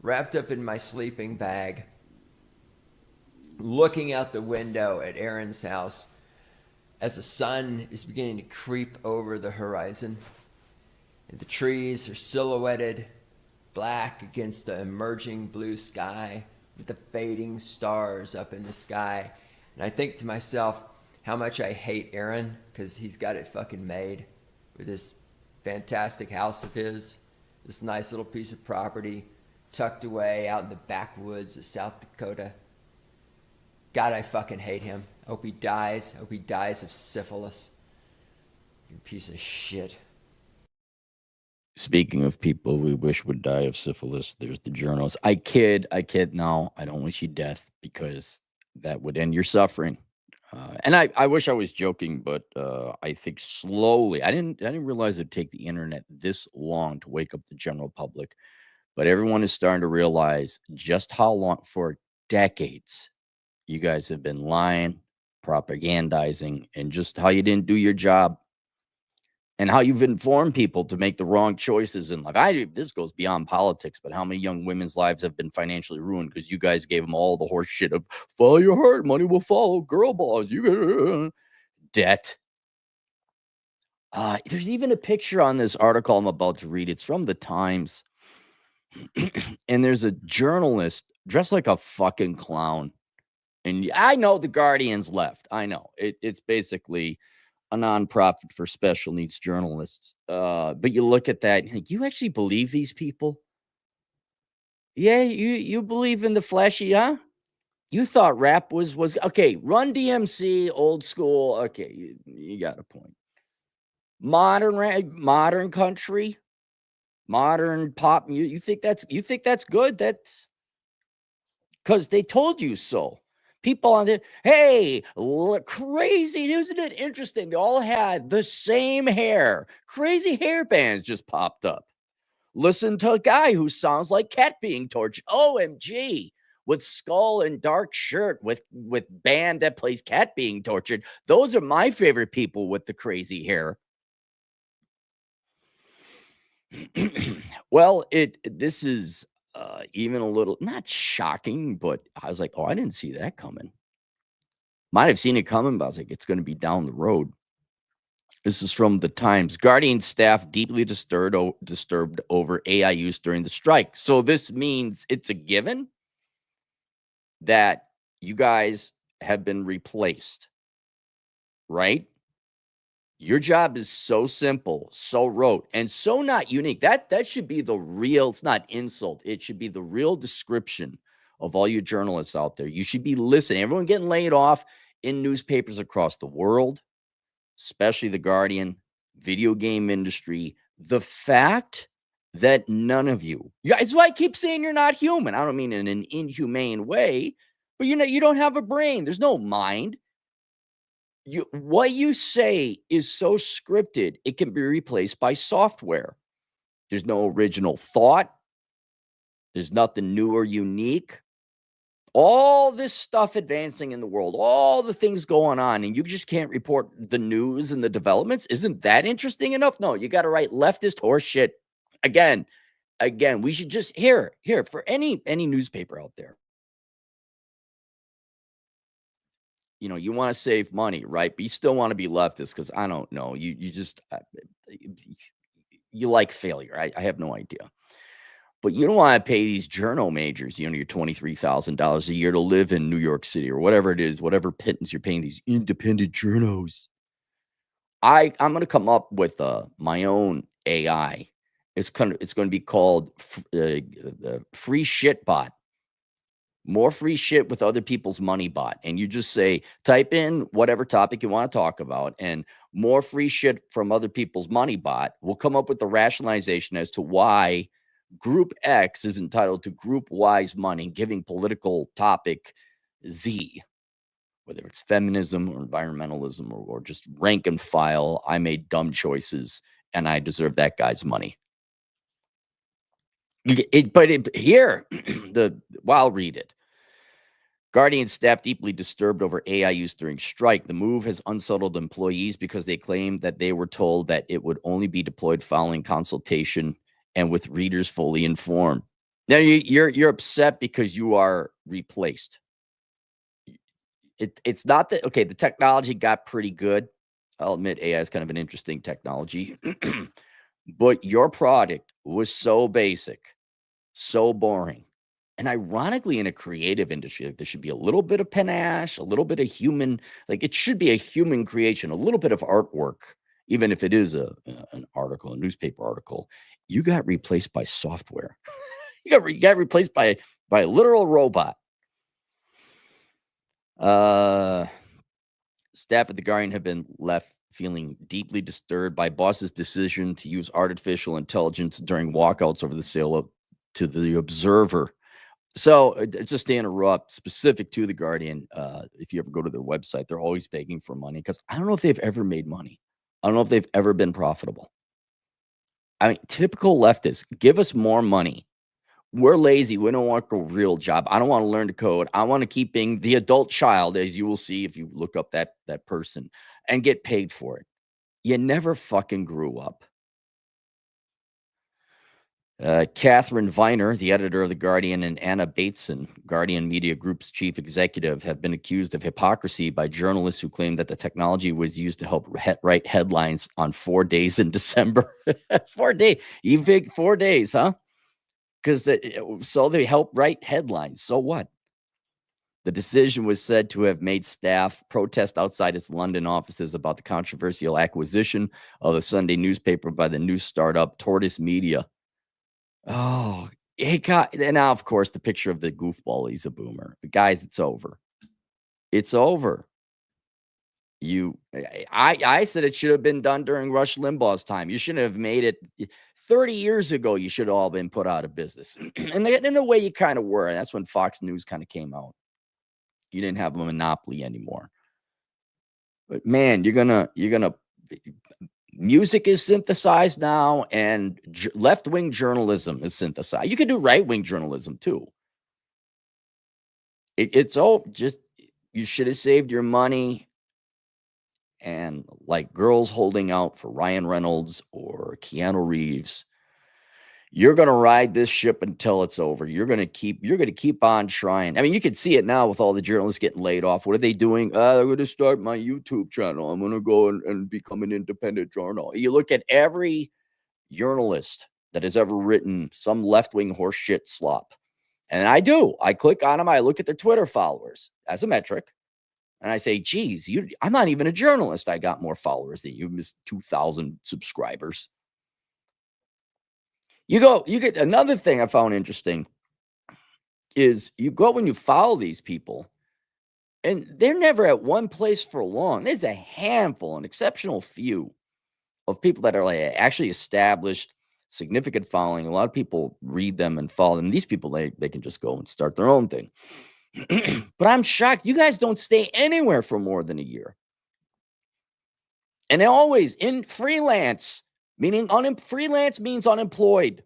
wrapped up in my sleeping bag, looking out the window at Aaron's house as the sun is beginning to creep over the horizon. And the trees are silhouetted black against the emerging blue sky with the fading stars up in the sky. And I think to myself how much I hate Aaron because he's got it fucking made with this fantastic house of his, this nice little piece of property tucked away out in the backwoods of South Dakota. God, I fucking hate him. Hope he dies. Hope he dies of syphilis. You piece of shit. Speaking of people we wish would die of syphilis, there's the journals. I kid. No, I don't wish you death because that would end your suffering. And I wish I was joking, but I think slowly. I didn't realize it'd take the internet this long to wake up the general public. But everyone is starting to realize just how long, for decades, you guys have been lying, propagandizing, and just how you didn't do your job and how you've informed people to make the wrong choices in life. This goes beyond politics, but how many young women's lives have been financially ruined because you guys gave them all the horse shit of follow your heart, money will follow, girl boss, you debt. There's even a picture on this article I'm about to read. It's from the Times. And there's a journalist dressed like a fucking clown. And I know the Guardian's left. I know. It's basically a nonprofit for special needs journalists. But you look at that and think, you actually believe these people? Yeah, you believe in the flashy, huh? You thought rap was okay. Run DMC, old school. Okay, you got a point. Modern country, modern pop. You think that's good? That's because they told you so. People on there, hey, look, crazy. Isn't it interesting? They all had the same hair. Crazy hair bands just popped up. Listen to a guy who sounds like cat being tortured. OMG. With skull and dark shirt with band that plays cat being tortured. Those are my favorite people with the crazy hair. Well, this is even a little not shocking, but I was like, oh, I didn't see that coming. Might have seen it coming, but I was like, it's going to be down the road. This is from the Times. Guardian staff deeply disturbed over AI use during the strike. So this means it's a given that you guys have been replaced, right? Your job is so simple, so rote, and so not unique. That should be the real, it's not insult. It should be the real description of all you journalists out there. You should be listening. Everyone getting laid off in newspapers across the world, especially the Guardian, video game industry. The fact that none of you, it's why I keep saying you're not human. I don't mean in an inhumane way, but you don't have a brain. There's no mind. What you say is so scripted, it can be replaced by software. There's no original thought. There's nothing new or unique. All this stuff advancing in the world, all the things going on, and you just can't report the news and the developments. Isn't that interesting enough? No, you got to write leftist horse shit. Again, we should just here for any newspaper out there. You want to save money, right? But you still want to be leftist because I don't know. You just you like failure. I have no idea. But you don't want to pay these journal majors, your $23,000 a year to live in New York City or whatever it is, whatever pittance you're paying these independent journals. I'm going to come up with my own AI. It's going to be called Free Shit Bot. More free shit with other people's money bot. And you just say, type in whatever topic you want to talk about, and more free shit from other people's money bot will come up with the rationalization as to why Group X is entitled to Group Y's money, giving political topic Z, whether it's feminism or environmentalism or just rank and file. I made dumb choices and I deserve that guy's money. Here, I'll read it. Guardian staff deeply disturbed over AI use during strike. The move has unsettled employees because they claim that they were told that it would only be deployed following consultation and with readers fully informed. Now you're upset because you are replaced. It's not that okay, the technology got pretty good. I'll admit AI is kind of an interesting technology. But your product was so basic, so boring. And ironically, in a creative industry, like there should be a little bit of panache, a little bit of human, like it should be a human creation, a little bit of artwork, even if it is an article, a newspaper article. You got replaced by software. You got replaced by a literal robot. Staff at the Guardian have been left feeling deeply disturbed by boss's decision to use artificial intelligence during walkouts over the sale to the Observer. So, just to interrupt, specific to the Guardian, if you ever go to their website, they're always begging for money because I don't know if they've ever made money. I don't know if they've ever been profitable. I mean, typical leftists, give us more money. We're lazy. We don't want a real job. I don't want to learn to code. I want to keep being the adult child, as you will see if you look up that person, and get paid for it. You never fucking grew up. Catherine Viner, the editor of The Guardian, and Anna Bateson, Guardian Media Group's chief executive, have been accused of hypocrisy by journalists who claim that the technology was used to help write headlines on 4 days in December. 4 days. You big 4 days, huh? Because so they help write headlines. So what? The decision was said to have made staff protest outside its London offices about the controversial acquisition of the Sunday newspaper by the news startup Tortoise Media. Oh, it got, and now, of course, the picture of the goofball. He's a boomer. Guys, it's over. It's over. I said it should have been done during Rush Limbaugh's time. You shouldn't have made it 30 years ago. You should have all been put out of business. And in a way, you kind of were. And that's when Fox News kind of came out. You didn't have a monopoly anymore. But man, you're gonna music is synthesized now, and left-wing journalism is synthesized. You can do right-wing journalism too. It's all just, you should have saved your money. And like girls holding out for Ryan Reynolds or Keanu Reeves, you're going to ride this ship until it's over. You're going to keep on trying. I mean, you can see it now with all the journalists getting laid off. What are they doing? I'm going to start my YouTube channel. I'm going to go and become an independent journal. You look at every journalist that has ever written some left-wing horseshit slop. And I click on them. I look at their Twitter followers as a metric. And I say, geez, I'm not even a journalist. I got more followers than you, missed 2,000 subscribers. You get another thing I found interesting is you go when you follow these people, and they're never at one place for long. There's a handful, an exceptional few of people that are like actually established, significant following. A lot of people read them and follow them. These people, they can just go and start their own thing. But I'm shocked. You guys don't stay anywhere for more than a year. And always in freelance, meaning freelance means unemployed.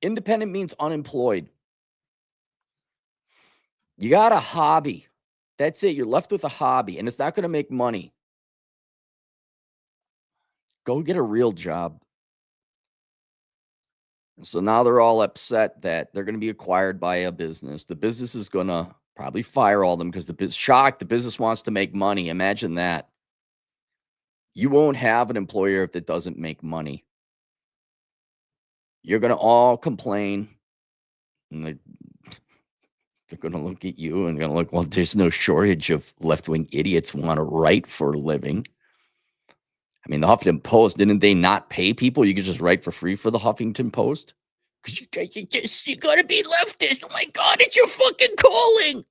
Independent means unemployed. You got a hobby. That's it. You're left with a hobby, and it's not going to make money. Go get a real job. So now they're all upset that they're going to be acquired by a business. The business is going to probably fire all them because the business wants to make money. Imagine that. You won't have an employer if it doesn't make money. You're going to all complain. And they're going to look at you and going to look, well, there's no shortage of left-wing idiots who want to write for a living. I mean, the Huffington Post, didn't they not pay people? You could just write for free for the Huffington Post? Because you got to be leftist. Oh, my God, it's your fucking calling.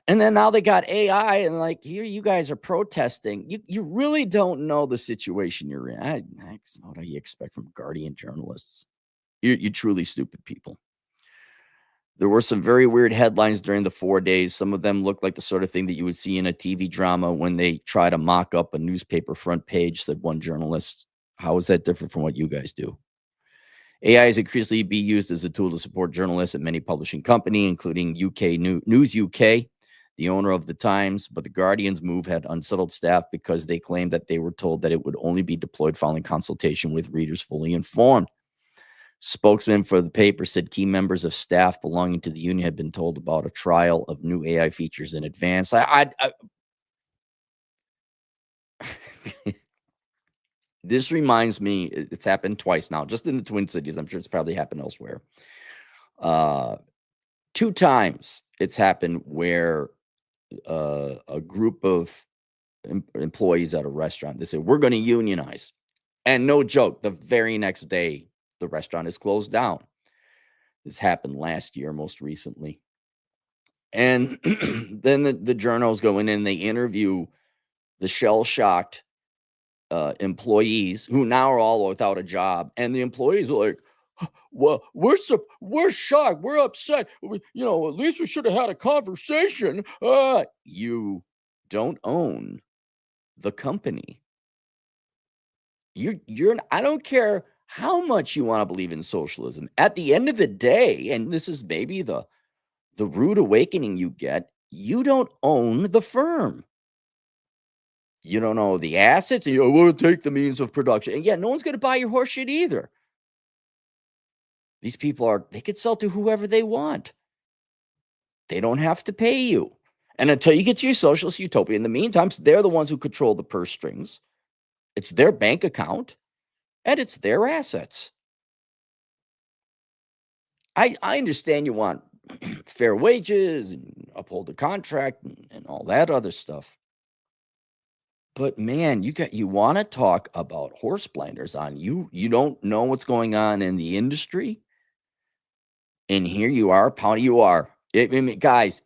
And then now they got AI, and like, here you guys are protesting. You really don't know the situation you're in. What do you expect from Guardian journalists? You're truly stupid people. There were some very weird headlines during the 4 days. Some of them look like the sort of thing that you would see in a TV drama when they try to mock up a newspaper front page, said one journalist. How is that different from what you guys do? AI is increasingly being used as a tool to support journalists at many publishing companies, including UK News UK, the owner of The Times. But the Guardian's move had unsettled staff because they claimed that they were told that it would only be deployed following consultation with readers fully informed. Spokesman for the paper said key members of staff belonging to the union had been told about a trial of new AI features in advance. This reminds me, it's happened twice now, just in the Twin Cities. I'm sure it's probably happened elsewhere. 2 times it's happened where a group of employees at a restaurant, they say, we're going to unionize. And no joke, the very next day, the restaurant is closed down. This happened last year, most recently. And then the journals go in and they interview the shell-shocked employees who now are all without a job. And the employees are like, well, we're shocked. We're upset. At least we should have had a conversation. You don't own the company. I don't care how much you want to believe in socialism. At the end of the day, and this is maybe the rude awakening you get, you don't own the firm. You don't know the assets, and we'll take the means of production. And yeah, no one's going to buy your horse shit either. These people they could sell to whoever they want. They don't have to pay you. And until you get to your socialist utopia, in the meantime, they're the ones who control the purse strings. It's their bank account, and it's their assets. I understand you want fair wages and uphold the contract and all that other stuff. But man, you want to talk about horse blinders on. You don't know what's going on in the industry. And here you are, pounding. You are. I mean, guys,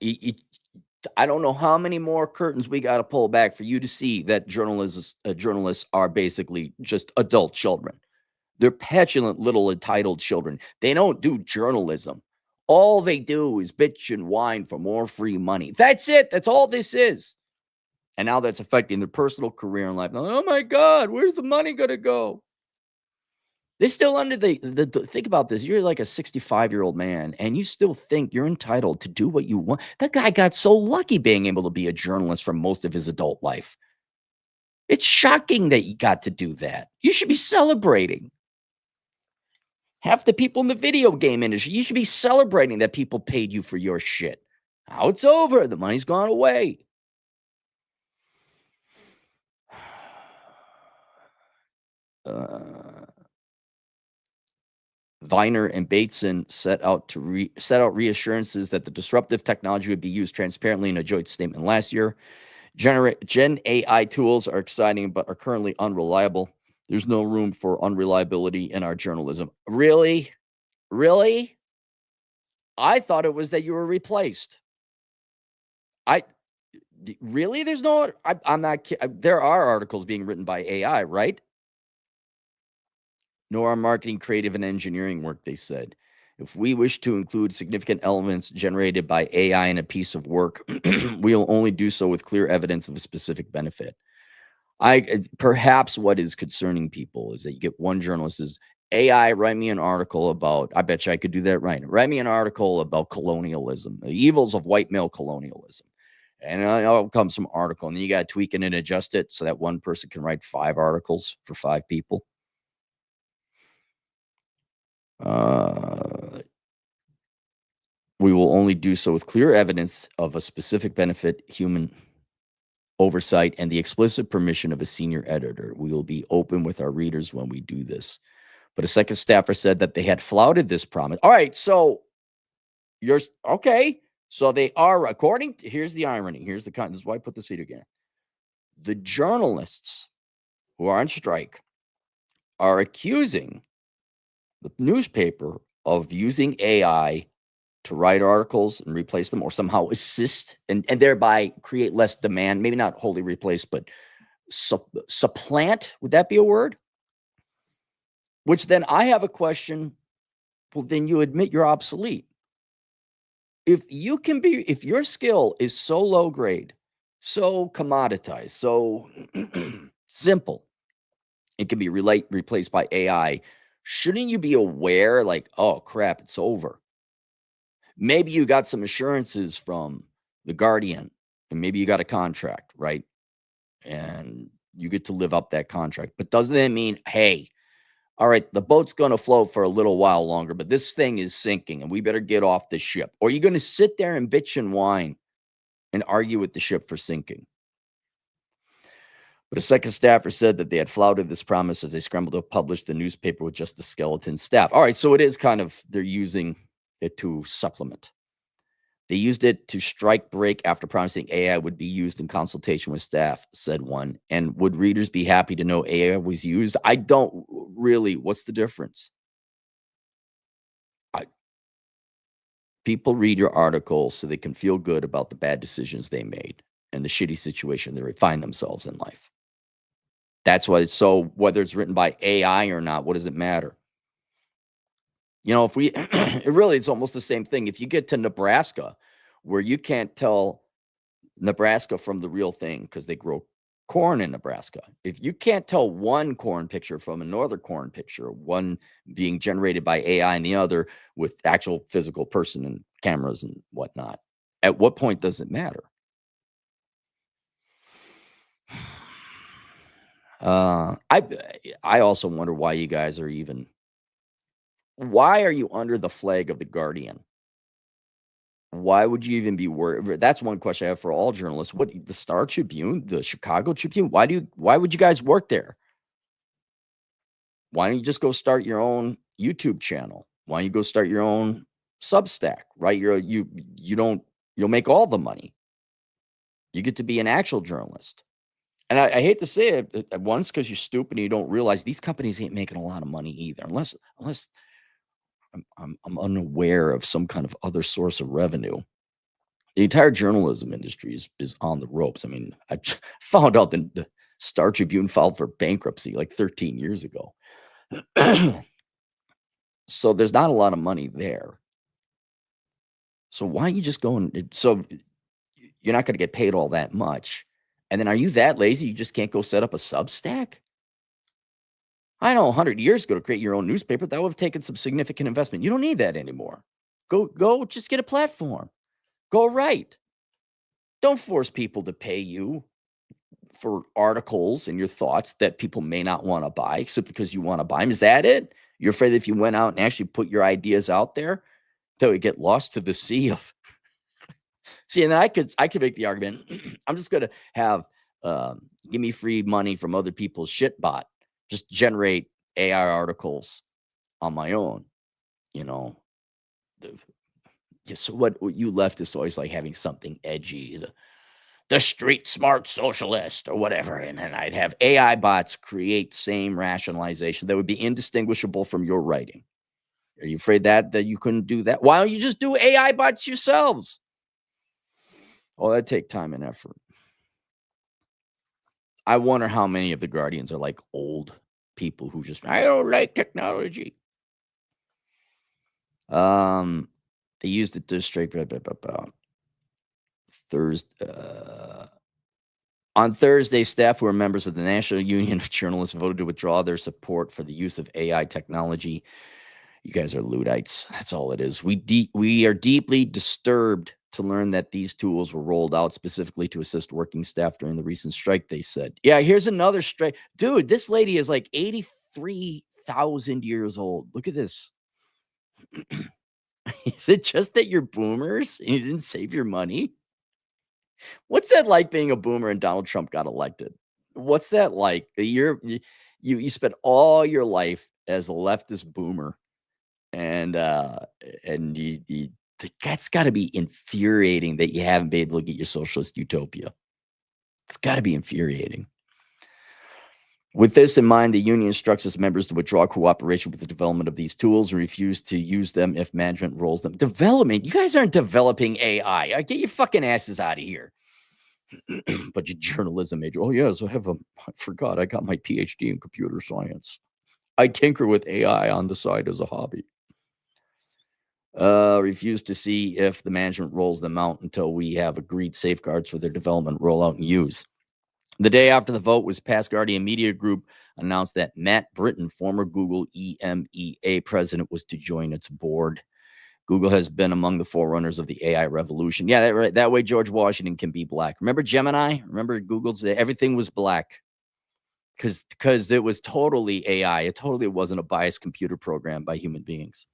I don't know how many more curtains we got to pull back for you to see that journalists are basically just adult children. They're petulant little entitled children. They don't do journalism. All they do is bitch and whine for more free money. That's it. That's all this is. And now that's affecting their personal career and life. Oh my God, where's the money going to go? They're still under the think about this. You're like a 65-year-old man, and you still think you're entitled to do what you want. That guy got so lucky being able to be a journalist for most of his adult life. It's shocking that he got to do that. You should be celebrating. Half the people in the video game industry, you should be celebrating that people paid you for your shit. Now it's over. The money's gone away. Viner and Bateson set out reassurances that the disruptive technology would be used transparently in a joint statement last year. Gen AI tools are exciting, but are currently unreliable. There's no room for unreliability in our journalism. Really? Really? I thought it was that you were replaced. Really? There's no, I'm not kidding. There are articles being written by AI, right? Nor our marketing, creative, and engineering work, they said. If we wish to include significant elements generated by AI in a piece of work, we'll only do so with clear evidence of a specific benefit. Perhaps what is concerning people is that you get one journalist says, AI, write me an article about, I bet you I could do that right. Write me an article about colonialism, the evils of white male colonialism. And out comes some article, and then you got to tweak it and adjust it so that one person can write 5 articles for 5 people. We will only do so with clear evidence of a specific benefit, human oversight, and the explicit permission of a senior editor. We will be open with our readers when we do this. But a second staffer said that they had flouted this promise. All right, so you're okay. So they are, according to, here's the irony. Here's the this is why I put this video again. The journalists who are on strike are accusing the newspaper of using AI to write articles and replace them, or somehow assist and thereby create less demand. Maybe not wholly replace, but supplant. Would that be a word? Which then I have a question. Well, then you admit you're obsolete. If your skill is so low grade, so commoditized, so simple, it can be replaced by AI, shouldn't you be aware, like, oh crap, it's over? Maybe you got some assurances from the Guardian, and maybe you got a contract, right? And you get to live up that contract. But doesn't that mean, hey, all right, the boat's going to float for a little while longer, but this thing is sinking and we better get off the ship. Or are you going to sit there and bitch and whine and argue with the ship for sinking? But a second staffer said that they had flouted this promise as they scrambled to publish the newspaper with just a skeleton staff. All right, so it is kind of, they're using it to supplement. They used it to strike break after promising AI would be used in consultation with staff, said one. And would readers be happy to know AI was used? I don't really. What's the difference? People read your articles so they can feel good about the bad decisions they made and the shitty situation they find themselves in life. That's why. So whether it's written by AI or not, what does it matter? You know, if we, it's almost the same thing. If you get to Nebraska, where you can't tell Nebraska from the real thing because they grow corn in Nebraska. If you can't tell one corn picture from another corn picture, one being generated by AI and the other with actual physical person and cameras and whatnot, at what point does it matter? I also wonder why you guys are even. Why are you under the flag of the Guardian? Why would you even be worried? That's one question I have for all journalists. What, the Star Tribune, the Chicago Tribune? Why would you guys work there? Why don't you just go start your own YouTube channel? Why don't you go start your own Substack, right? You'll make all the money. You get to be an actual journalist. And I hate to say it at once because you're stupid and you don't realize these companies ain't making a lot of money either, unless I'm unaware of some kind of other source of revenue. The entire journalism industry is on the ropes. I mean, I found out that the Star Tribune filed for bankruptcy like 13 years ago. So there's not a lot of money there. So why don't you just go and so you're not going to get paid all that much. And then are you that lazy you just can't go set up a Substack? I know 100 years ago to create your own newspaper, that would have taken some significant investment. You don't need that anymore. Go just get a platform. Go write. Don't force people to pay you for articles and your thoughts that people may not want to buy simply because you want to buy them. Is that it? You're afraid that if you went out and actually put your ideas out there, that would get lost to the sea of. See, and then I could make the argument. I'm just going to have give me free money from other people's shit bot. Just generate AI articles on my own. You know, so what you left is always like having something edgy. The street smart socialist or whatever. And then I'd have AI bots create same rationalization that would be indistinguishable from your writing. Are you afraid that you couldn't do that? Why don't you just do AI bots yourselves? Oh, that'd take time and effort. I wonder how many of the Guardians are like old people who just, I don't like technology. They used it to straight on Thursday, staff who are members of the National Union of Journalists voted to withdraw their support for the use of AI technology. You guys are Luddites. That's all it is. We are deeply disturbed to learn that these tools were rolled out specifically to assist working staff during the recent strike, they said. Yeah, here's another strike. Dude, this lady is like 83,000 years old. Look at this. Is it just that you're boomers and you didn't save your money? What's that like being a boomer and Donald Trump got elected? What's that like? You spent all your life as a leftist boomer, and that's got to be infuriating that you haven't been able to get your socialist utopia. It's got to be infuriating. With this in mind, the union instructs its members to withdraw cooperation with the development of these tools and refuse to use them if management rolls them. Development? You guys aren't developing AI. Get your fucking asses out of here. But your journalism major. Oh, yes, I forgot I got my PhD in computer science. I tinker with AI on the side as a hobby. Refuse to see if the management rolls them out until we have agreed safeguards for their development, rollout, and use. The day after the vote was passed, Guardian Media Group announced that Matt Britton, former Google EMEA president, was to join its board. Google has been among the forerunners of the AI revolution. Yeah, right. That way George Washington can be black. Remember Gemini? Remember Google's everything was black. because it was totally AI. It totally wasn't a biased computer program by human beings.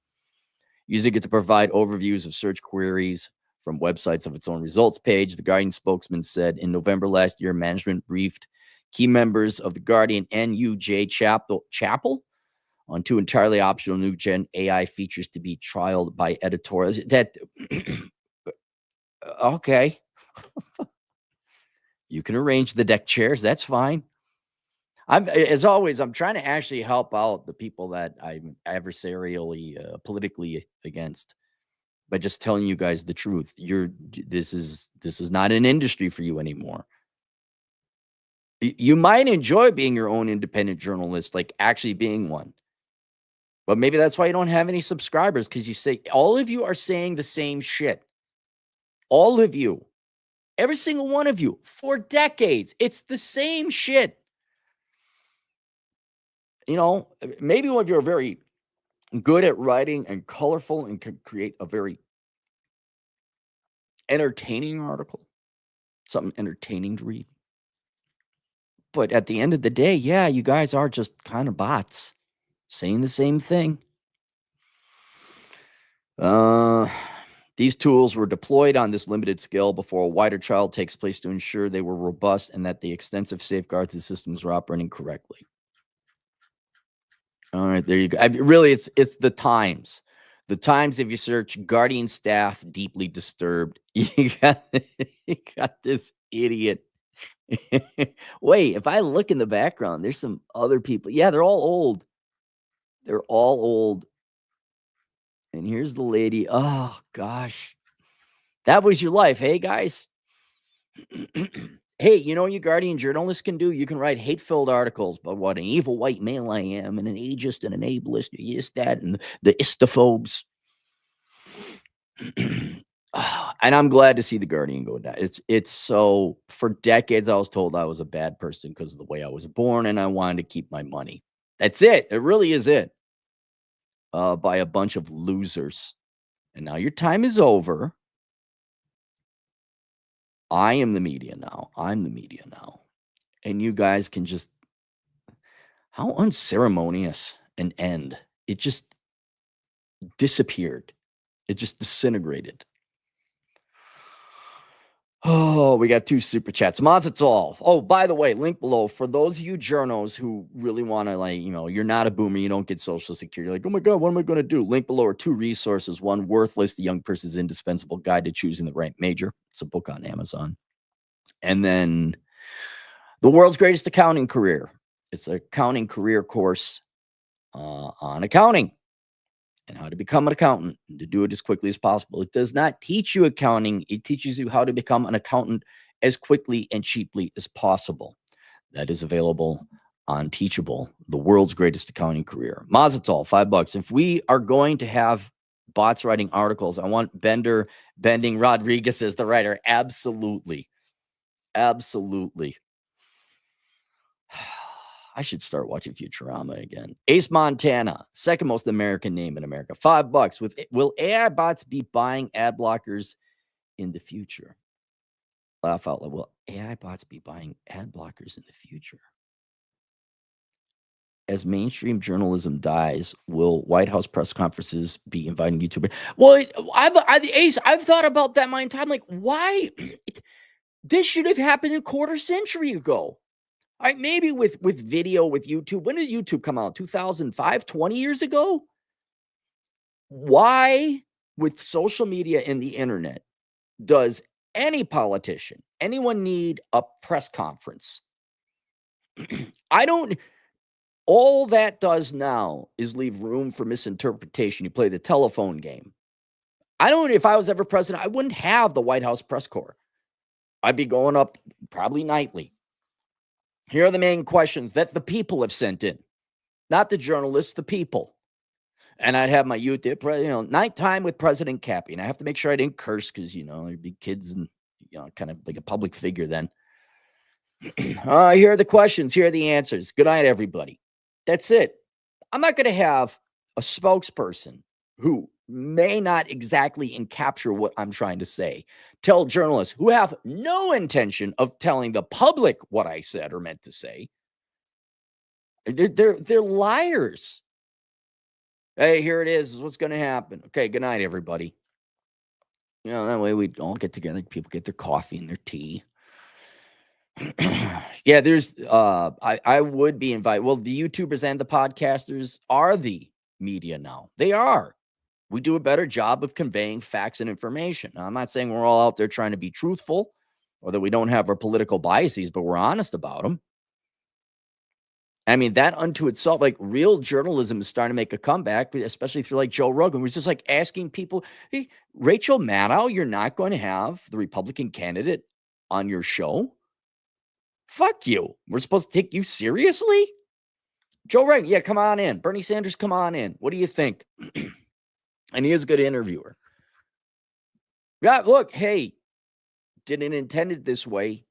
Using it to provide overviews of search queries from websites of its own results page. The Guardian spokesman said in November last year, management briefed key members of the Guardian NUJ Chapel on 2 entirely optional new gen AI features to be trialed by editorials. That okay. You can arrange the deck chairs. That's fine. As always, I'm trying to actually help out the people that I'm adversarially, politically against by just telling you guys the truth. This is not an industry for you anymore. You might enjoy being your own independent journalist, like actually being one. But maybe that's why you don't have any subscribers, because you say all of you are saying the same shit. All of you, every single one of you, for decades, it's the same shit. You know, maybe if you're very good at writing and colorful and can create a very entertaining article, something entertaining to read. But at the end of the day, yeah, you guys are just kind of bots saying the same thing. These tools were deployed on this limited scale before a wider trial takes place to ensure they were robust and that the extensive safeguards the systems were operating correctly. All right, there you go. Really, it's the Times. The Times, if you search Guardian staff deeply disturbed, you got this idiot. Wait, if I look in the background, there's some other people. Yeah, they're all old. They're all old. And here's the lady. Oh, gosh. That was your life, hey, guys? Hey, you know what you Guardian journalists can do? You can write hate-filled articles about what an evil white male I am and an ageist and an ableist, yes, that, and the istophobes. And I'm glad to see the Guardian go down. It's so, for decades I was told I was a bad person because of the way I was born and I wanted to keep my money. That's it. It really is it. By a bunch of losers. And now your time is over. I am the media now. I'm the media now. And you guys can just, how unceremonious an end. It just disappeared. It just disintegrated. Oh, we got 2 super chats. Mods, it's all. Oh, by the way, link below for those of you journos who really want to, like, you know, you're not a boomer, you don't get Social Security. Like, oh my God, what am I going to do? Link below are 2 resources. One, Worthless, the Young Person's Indispensable Guide to Choosing the Right Major. It's a book on Amazon. And then The World's Greatest Accounting Career. It's an accounting career course on accounting and how to become an accountant and to do it as quickly as possible. It does not teach you accounting. It teaches you how to become an accountant as quickly and cheaply as possible. That is available on Teachable, The World's Greatest Accounting Career. Mazatzal, $5. If we are going to have bots writing articles, I want Bending Rodriguez as the writer. Absolutely. Absolutely. I should start watching Futurama again. Ace Montana, second most American name in America. $5. Will AI bots be buying ad blockers in the future? Laugh out loud. Will AI bots be buying ad blockers in the future? As mainstream journalism dies, will White House press conferences be inviting YouTubers? Well, I've thought about that my entire time. Like, why? This should have happened a quarter century ago. All right, maybe with video, with YouTube. When did YouTube come out? 2005, 20 years ago? Why, with social media and the internet, does any politician, anyone need a press conference? All that does now is leave room for misinterpretation. You play the telephone game. If I was ever president, I wouldn't have the White House press corps. I'd be going up probably nightly. Here are the main questions that the people have sent in, not the journalists, the people. And I'd have my YouTube, nighttime with President Cappy. And I have to make sure I didn't curse because, there'd be kids and, kind of like a public figure then. Here are the questions. Here are the answers. Good night, everybody. That's it. I'm not going to have a spokesperson who may not exactly encapture what I'm trying to say. Tell journalists who have no intention of telling the public what I said or meant to say. They're liars. Hey, here it is. This is what's going to happen. Okay, good night, everybody. That way we'd all get together. People get their coffee and their tea. Yeah, there's I would be invited. Well, the YouTubers and the podcasters are the media now. They are. We do a better job of conveying facts and information. Now, I'm not saying we're all out there trying to be truthful or that we don't have our political biases, but we're honest about them. I mean, that unto itself, like real journalism is starting to make a comeback, especially through like Joe Rogan, who's just like asking people, hey, Rachel Maddow, you're not going to have the Republican candidate on your show? Fuck you. We're supposed to take you seriously? Joe Rogan, yeah, come on in. Bernie Sanders, come on in. What do you think? And he is a good interviewer. Yeah, look, hey, didn't intend it this way,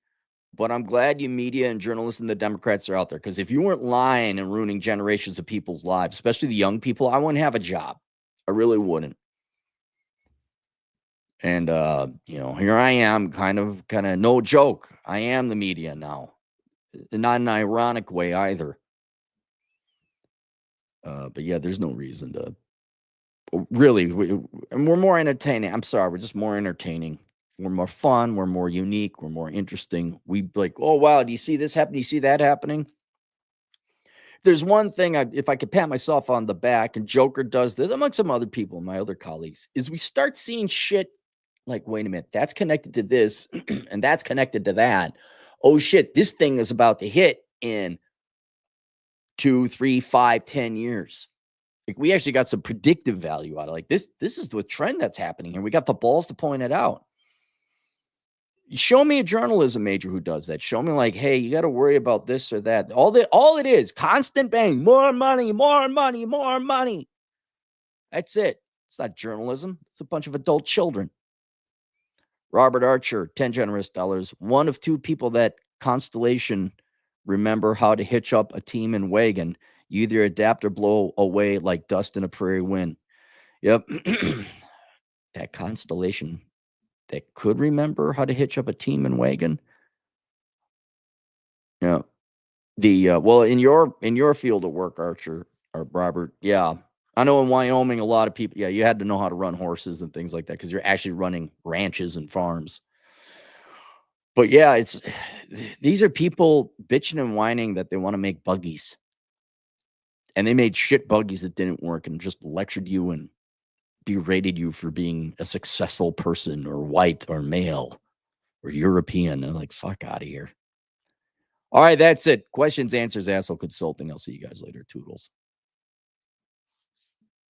but I'm glad you media and journalists and the Democrats are out there. Because if you weren't lying and ruining generations of people's lives, especially the young people, I wouldn't have a job. I really wouldn't. And, here I am, kind of, no joke. I am the media now. Not in an ironic way either. But yeah, there's no reason to really, we're more entertaining. I'm sorry, we're just more entertaining. We're more fun. We're more unique. We're more interesting. We like, oh, wow, do you see this happen? Do you see that happening? There's one thing, if I could pat myself on the back, and Joker does this among some other people, my other colleagues, is we start seeing shit like, wait a minute, that's connected to this, and that's connected to that. Oh, shit, this thing is about to hit in 2, 3, 5, 10 years. Like, we actually got some predictive value out of like this. This is the trend that's happening here. We got the balls to point it out. Show me a journalism major who does that. Show me like, hey, you got to worry about this or that. All it is, constant bang, more money, more money, more money. That's it. It's not journalism. It's a bunch of adult children. Robert Archer, 10 generous dollars. One of two people that Constellation remember how to hitch up a team and wagon. You either adapt or blow away like dust in a prairie wind. Yep. That Constellation that could remember how to hitch up a team and wagon. Yeah. Well, in your field of work, Archer or Robert, yeah. I know in Wyoming, a lot of people, yeah, you had to know how to run horses and things like that because you're actually running ranches and farms. But yeah, these are people bitching and whining that they want to make buggies. And they made shit buggies that didn't work and just lectured you and berated you for being a successful person or white or male or European. They're like, fuck out of here. All right, that's it. Questions, answers, asshole consulting. I'll see you guys later. Toodles.